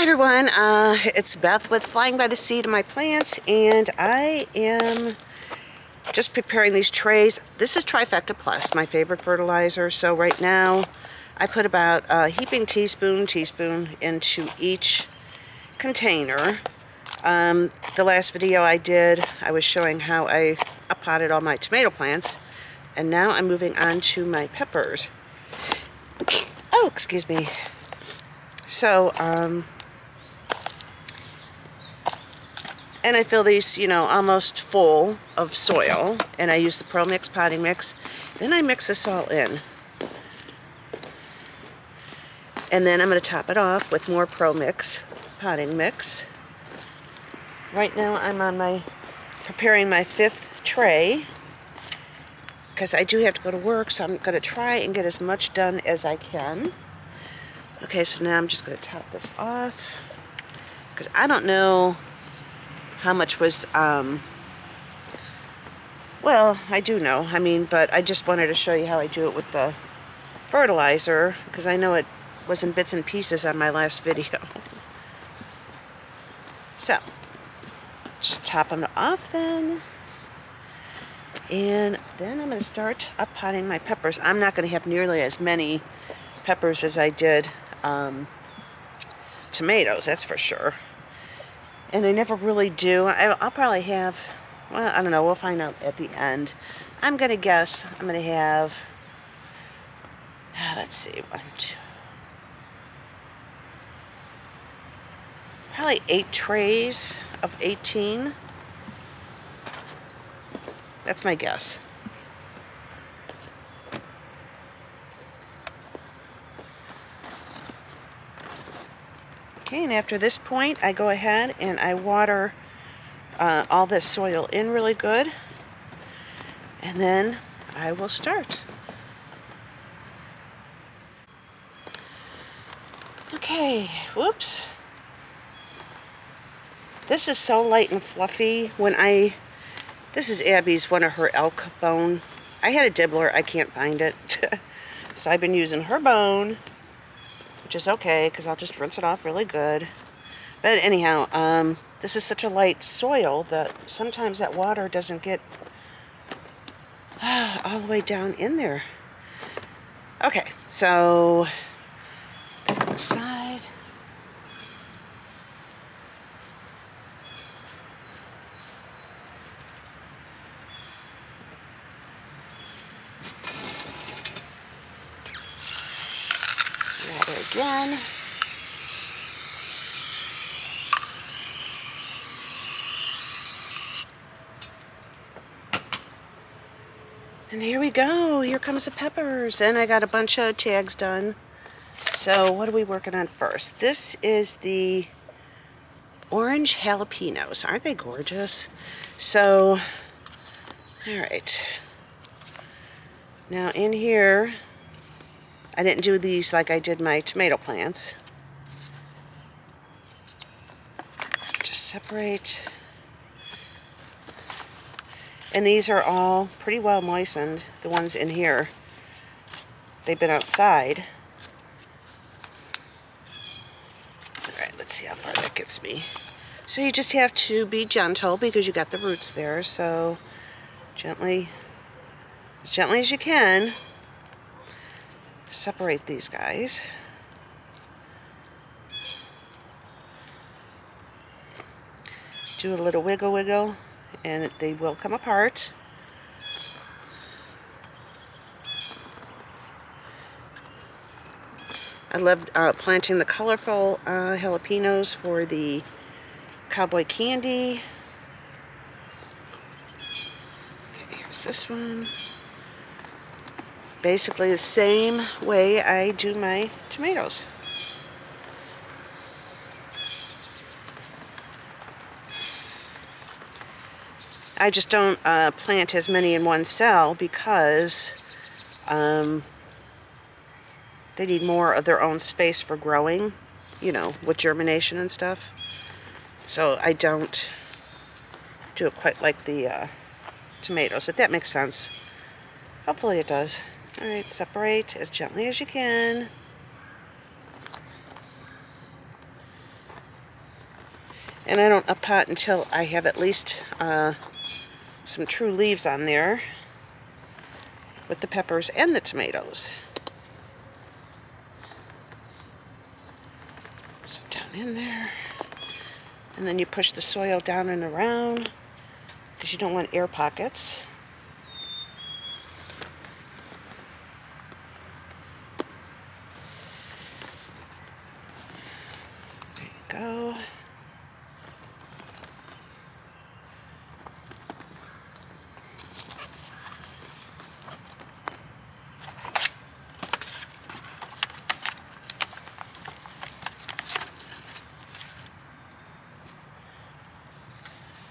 everyone, it's Beth with Flying by the Seed of My Plants, and I am just preparing these trays. This is Trifecta Plus, my favorite fertilizer. So right now I put about a heaping teaspoon into each container. The last video I did, I was showing how I potted all my tomato plants, and now I'm moving on to my peppers. Oh, excuse me. So, and I fill these, almost full of soil, and I use the Pro Mix potting mix. Then I mix this all in. And then I'm going to top it off with more Pro Mix potting mix. Right now I'm preparing my 5th tray, because I do have to go to work, so I'm going to try and get as much done as I can. Okay, so now I'm just going to top this off, because I don't know how much was, well, I do know, but I just wanted to show you how I do it with the fertilizer, because I know it was in bits and pieces on my last video. So, just top them off then, and then I'm going to start up-potting my peppers. I'm not going to have nearly as many peppers as I did tomatoes, that's for sure. And I never really do. I'll probably have, well, I don't know, we'll find out at the end. I'm going to guess I'm going to have, let's see, probably 8 trays of 18. That's my guess. Okay, and after this point, I go ahead and I water all this soil in really good, and then I will start. Okay, whoops. This is so light and fluffy. This is Abby's, one of her elk bone. I had a dibbler, I can't find it. So I've been using her bone, which is okay, because I'll just rinse it off really good. But anyhow, this is such a light soil that sometimes that water doesn't get all the way down in there. Okay, so on the side. Water again. And here we go. Here comes the peppers. And I got a bunch of tags done. So what are we working on first? This is the orange jalapenos. Aren't they gorgeous? So, all right. Now in here, I didn't do these like I did my tomato plants. Just separate. And these are all pretty well moistened, the ones in here. They've been outside. Alright, let's see how far that gets me. So you just have to be gentle because you got the roots there. So gently, as gently as you can, separate these guys. Do a little wiggle wiggle, and they will come apart. I loved planting the colorful jalapenos for the cowboy candy. Okay, here's this one. Basically the same way I do my tomatoes. I just don't plant as many in one cell because they need more of their own space for growing, with germination and stuff. So I don't do it quite like the tomatoes, if that makes sense. Hopefully it does. Alright, separate as gently as you can. And I don't up-pot until I have at least some true leaves on there with the peppers and the tomatoes. So down in there. And then you push the soil down and around because you don't want air pockets. There you go.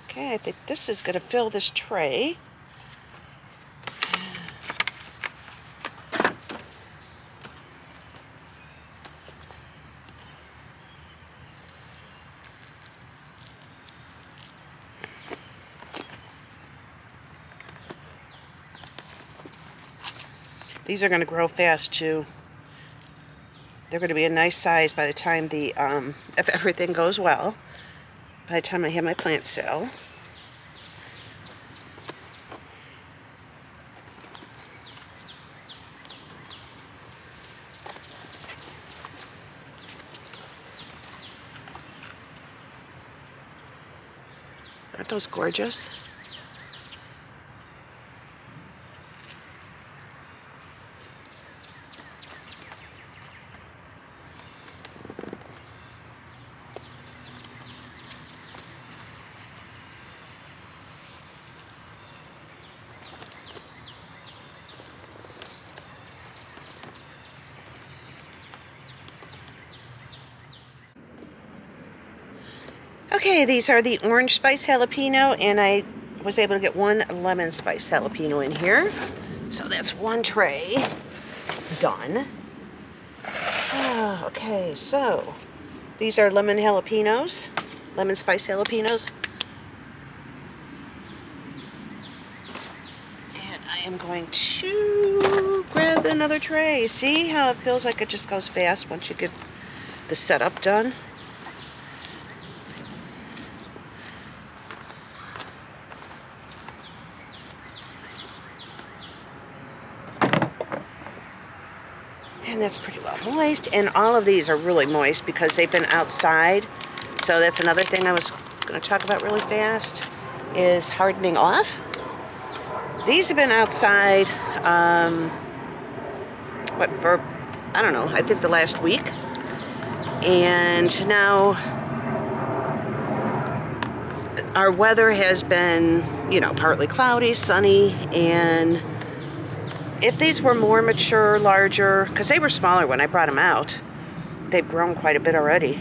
Okay, I think this is going to fill this tray. These are going to grow fast too. They're going to be a nice size by the time if everything goes well, by the time I have my plant sale. Aren't those gorgeous? Okay, these are the orange spice jalapeno, and I was able to get one lemon spice jalapeno in here. So that's one tray done. Okay, so these are lemon jalapenos, lemon spice jalapenos. And I am going to grab another tray. See how it feels like it just goes fast once you get the setup done? And that's pretty well moist. And all of these are really moist because they've been outside. So that's another thing I was going to talk about really fast is hardening off. These have been outside, I don't know, I think the last week. And now our weather has been, partly cloudy, sunny, and if these were more mature, larger, because they were smaller when I brought them out, they've grown quite a bit already.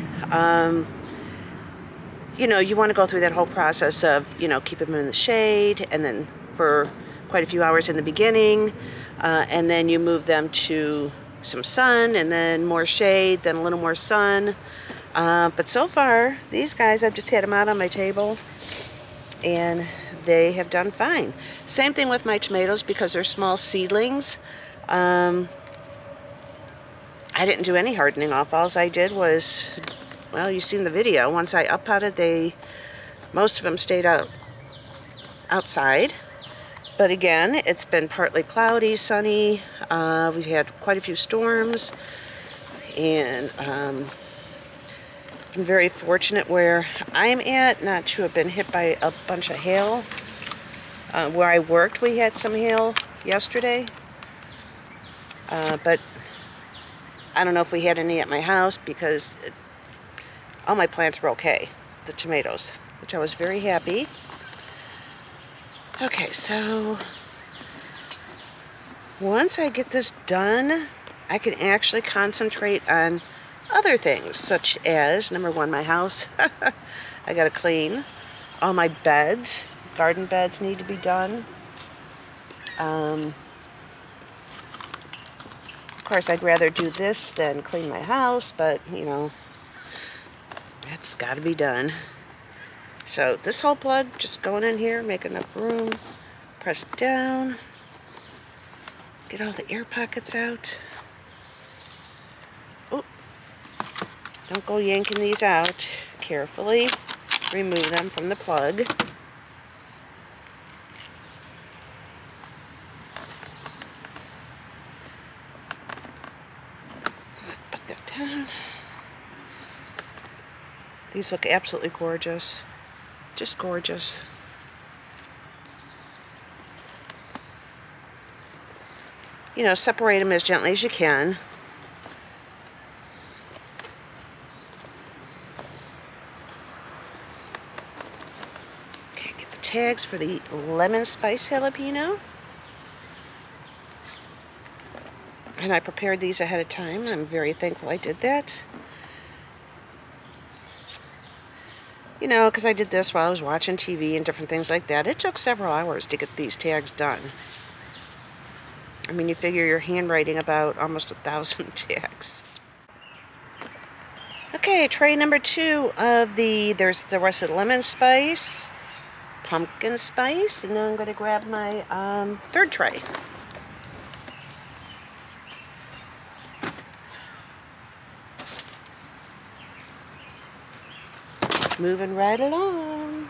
You want to go through that whole process of, keeping them in the shade, and then for quite a few hours in the beginning, and then you move them to some sun, and then more shade, then a little more sun. But so far, these guys, I've just had them out on my table, and they have done fine. Same thing with my tomatoes because they're small seedlings. I didn't do any hardening off. All I did was, well, you've seen the video. Once I up-potted, most of them stayed outside. But again, it's been partly cloudy, sunny. We've had quite a few storms, and I'm very fortunate where I'm at not to have been hit by a bunch of hail. Where I worked, we had some hail yesterday, but I don't know if we had any at my house because all my plants were okay, the tomatoes, which I was very happy. Okay, so once I get this done, I can actually concentrate on other things, such as, number one, my house. I gotta clean. All my beds, garden beds need to be done. Of course, I'd rather do this than clean my house, but, that's gotta be done. So this whole plug, just going in here, make enough room, press it down, get all the air pockets out. Oh, don't go yanking these out, carefully. remove them from the plug. Put that down. These look absolutely gorgeous. Just gorgeous. You know, separate them as gently as you can. Okay, get the tags for the lemon spice jalapeno. And I prepared these ahead of time. I'm very thankful I did that. You know, because I did this while I was watching TV and different things like that. It took several hours to get these tags done. I mean, you figure you're handwriting about almost 1,000 tags. Okay, tray number 2 of there's the rest of the lemon spice, pumpkin spice, and now I'm going to grab my third tray. Moving right along.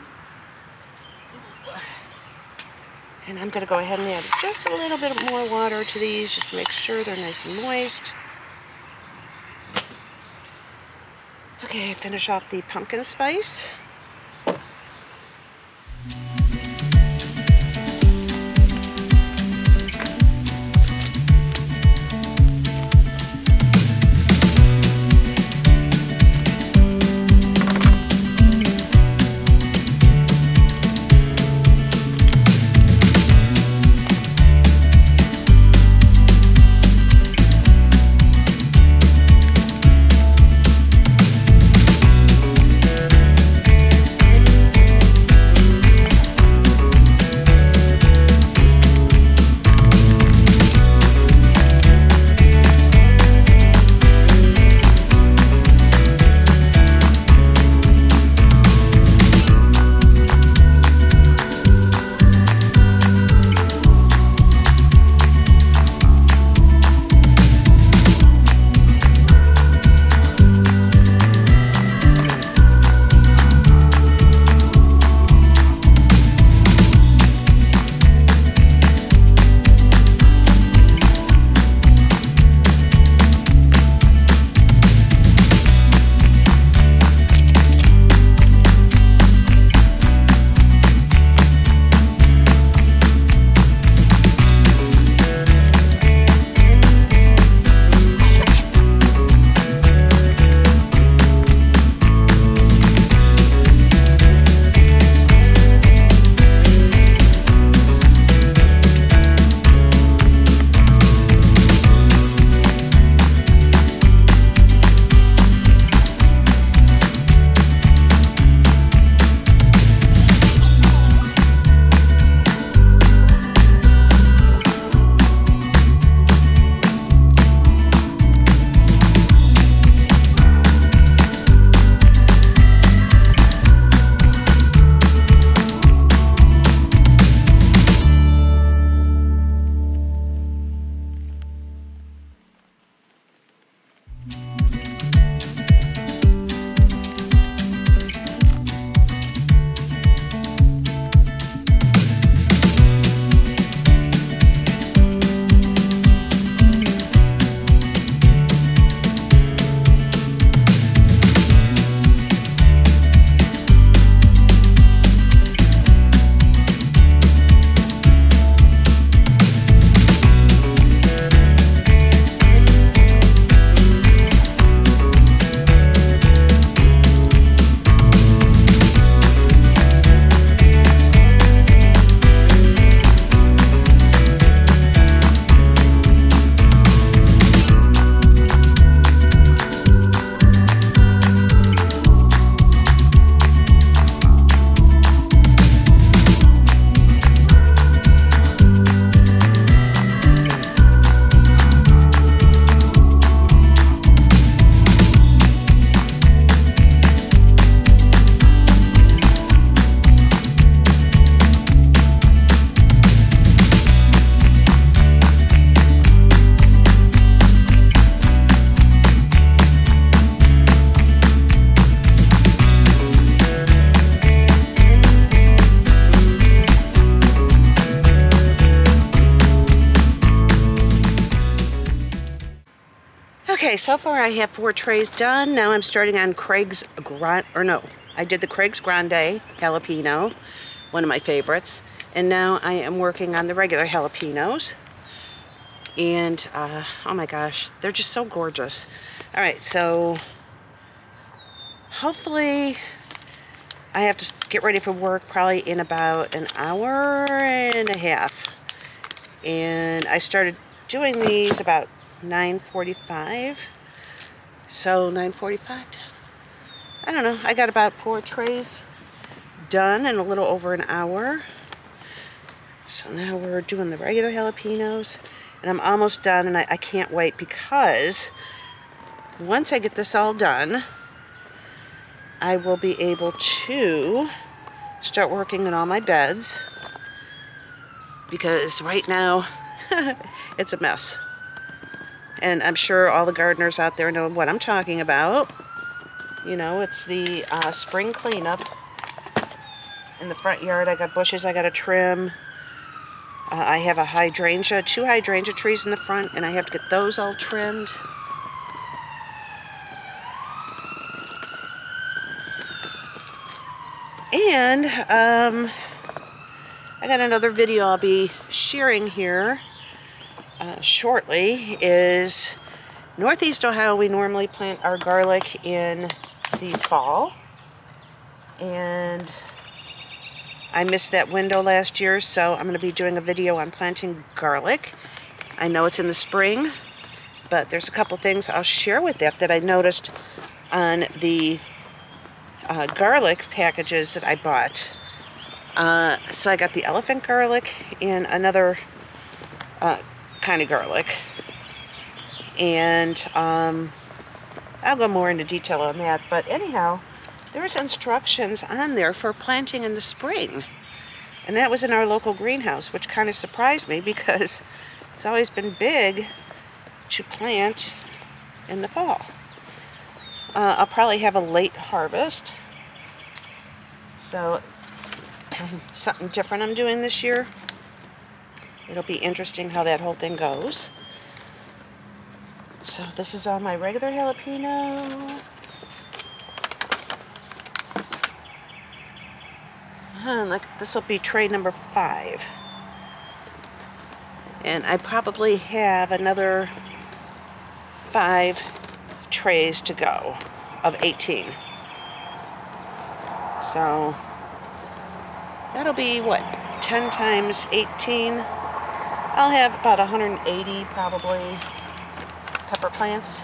And I'm going to go ahead and add just a little bit more water to these, just to make sure they're nice and moist. Okay, finish off the pumpkin spice. Okay, so far I have 4 trays done. Now I'm starting on I did the Craig's Grande jalapeno, one of my favorites. And now I am working on the regular jalapenos. And, oh my gosh, they're just so gorgeous. All right, so hopefully I have to get ready for work probably in about an hour and a half. And I started doing these about 9:45. So 9:45, I don't know, I got about 4 trays done in a little over an hour. So now we're doing the regular jalapenos, and I'm almost done, and I can't wait, because once I get this all done, I will be able to start working on all my beds, because right now it's a mess. And I'm sure all the gardeners out there know what I'm talking about. You know, it's the spring cleanup. In the front yard, I got bushes I got to trim. I have a hydrangea, 2 hydrangea trees in the front, and I have to get those all trimmed. And I got another video I'll be sharing here shortly. Is Northeast Ohio, we normally plant our garlic in the fall, and I missed that window last year, so I'm going to be doing a video on planting garlic. I know it's in the spring, but there's a couple things I'll share with that I noticed on the garlic packages that I bought. So I got the elephant garlic and another kind of garlic. And I'll go more into detail on that. But anyhow, there's instructions on there for planting in the spring. And that was in our local greenhouse, which kind of surprised me, because it's always been big to plant in the fall. I'll probably have a late harvest. So something different I'm doing this year. It'll be interesting how that whole thing goes. So this is all my regular jalapeno. Like, this will be tray number 5. And I probably have another 5 trays to go of 18. So that'll be what, 10 times 18? I'll have about 180 probably pepper plants.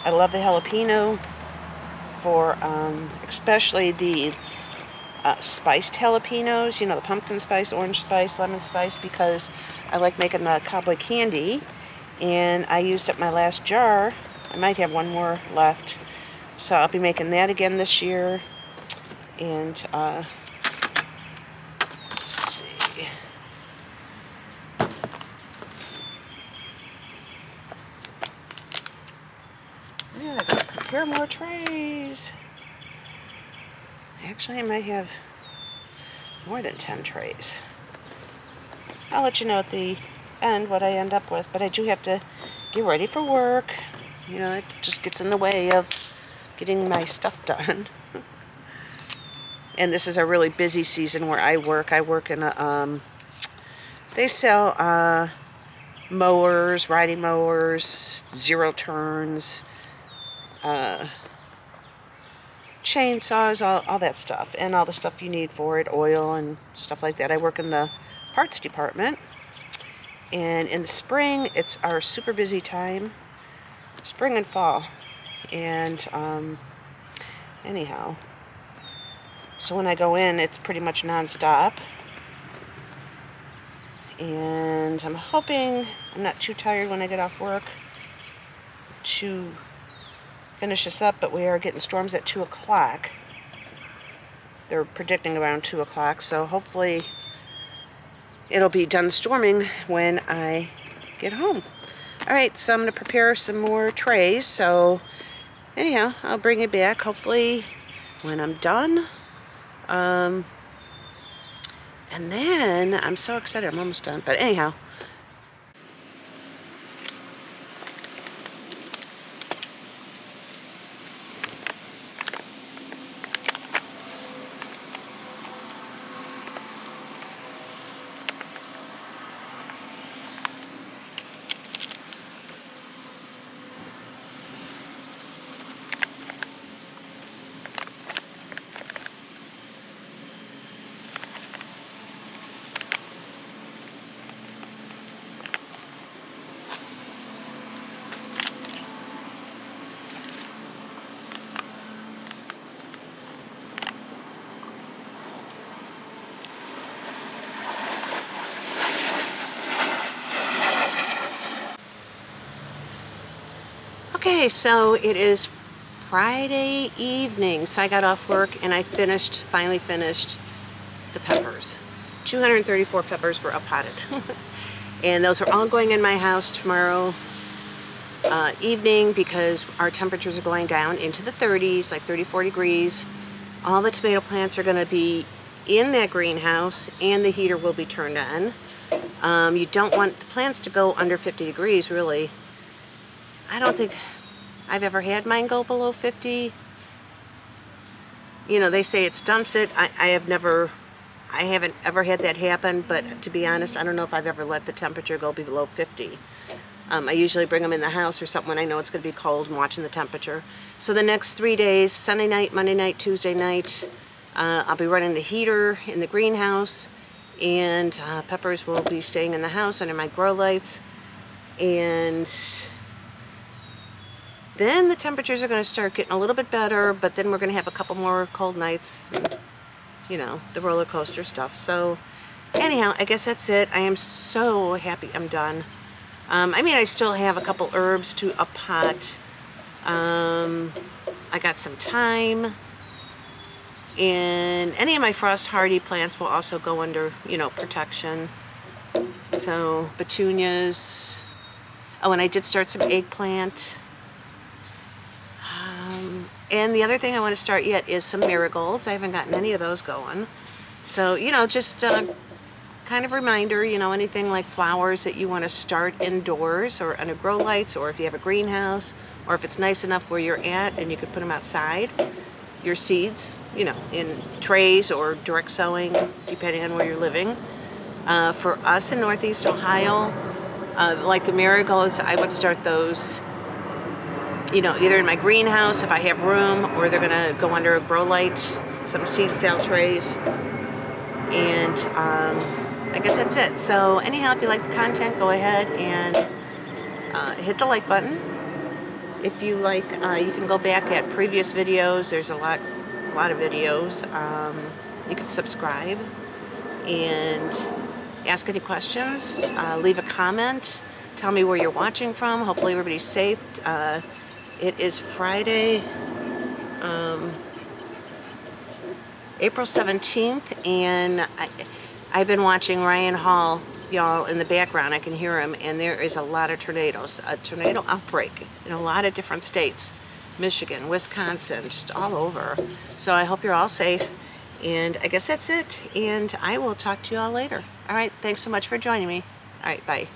I love the jalapeno for especially the spiced jalapenos, you know, the pumpkin spice, orange spice, lemon spice, because I like making the cowboy candy, and I used up my last jar. I might have one more left, so I'll be making that again this year. And let's see. Yeah, I gotta prepare more trays. Actually, I might have more than 10 trays. I'll let you know at the end what I end up with, but I do have to get ready for work. You know, it just gets in the way of getting my stuff done. And this is a really busy season where I work. I work in a, they sell mowers, riding mowers, zero turns, chainsaws, all that stuff, and all the stuff you need for it, oil and stuff like that. I work in the parts department, and in the spring it's our super busy time, spring and fall. And anyhow, so when I go in, it's pretty much non-stop, and I'm hoping I'm not too tired when I get off work to finish this up. But we are getting storms at 2 o'clock. They're predicting around 2 o'clock, so hopefully it'll be done storming when I get home. All right, so I'm going to prepare some more trays. So anyhow, I'll bring it back hopefully when I'm done. And then I'm so excited. I'm almost done. But anyhow, Okay, so it is Friday evening, so I got off work and I finally finished the peppers. 234 peppers were up potted. And those are all going in my house tomorrow evening because our temperatures are going down into the 30s, like 34 degrees. All the tomato plants are going to be in that greenhouse and the heater will be turned on. You don't want the plants to go under 50 degrees, really. I don't think I've ever had mine go below 50. You know, they say it stunts it. I haven't ever had that happen, but to be honest, I don't know if I've ever let the temperature go below 50. I usually bring them in the house or something when I know it's going to be cold and watching the temperature. So the next 3 days, Sunday night, Monday night, Tuesday night, I'll be running the heater in the greenhouse, and peppers will be staying in the house under my grow lights. And then the temperatures are going to start getting a little bit better, but then we're going to have a couple more cold nights, you know, the roller coaster stuff. So anyhow, I guess that's it. I am so happy I'm done. I mean, I still have a couple herbs to a pot. I got some thyme. And any of my frost hardy plants will also go under, you know, protection. So petunias. Oh, and I did start some eggplant. And the other thing I want to start yet is some marigolds. I haven't gotten any of those going. So, you know, just kind of reminder, you know, anything like flowers that you want to start indoors or under grow lights, or if you have a greenhouse, or if it's nice enough where you're at and you could put them outside, your seeds, you know, in trays or direct sowing, depending on where you're living. For us in Northeast Ohio, like the marigolds, I would start those, you know, either in my greenhouse if I have room, or they're gonna go under a grow light, some seed sale trays. And I guess that's it. So anyhow, if you like the content, go ahead and hit the like button. If you like, you can go back at previous videos. There's a lot of videos. You can subscribe and ask any questions. Leave a comment. Tell me where you're watching from. Hopefully everybody's safe. It is Friday, April 17th, and I've been watching Ryan Hall, y'all, in the background. I can hear him, and there is a lot of tornadoes, a tornado outbreak in a lot of different states, Michigan, Wisconsin, just all over. So I hope you're all safe, and I guess that's it, and I will talk to you all later. All right, thanks so much for joining me. All right, bye.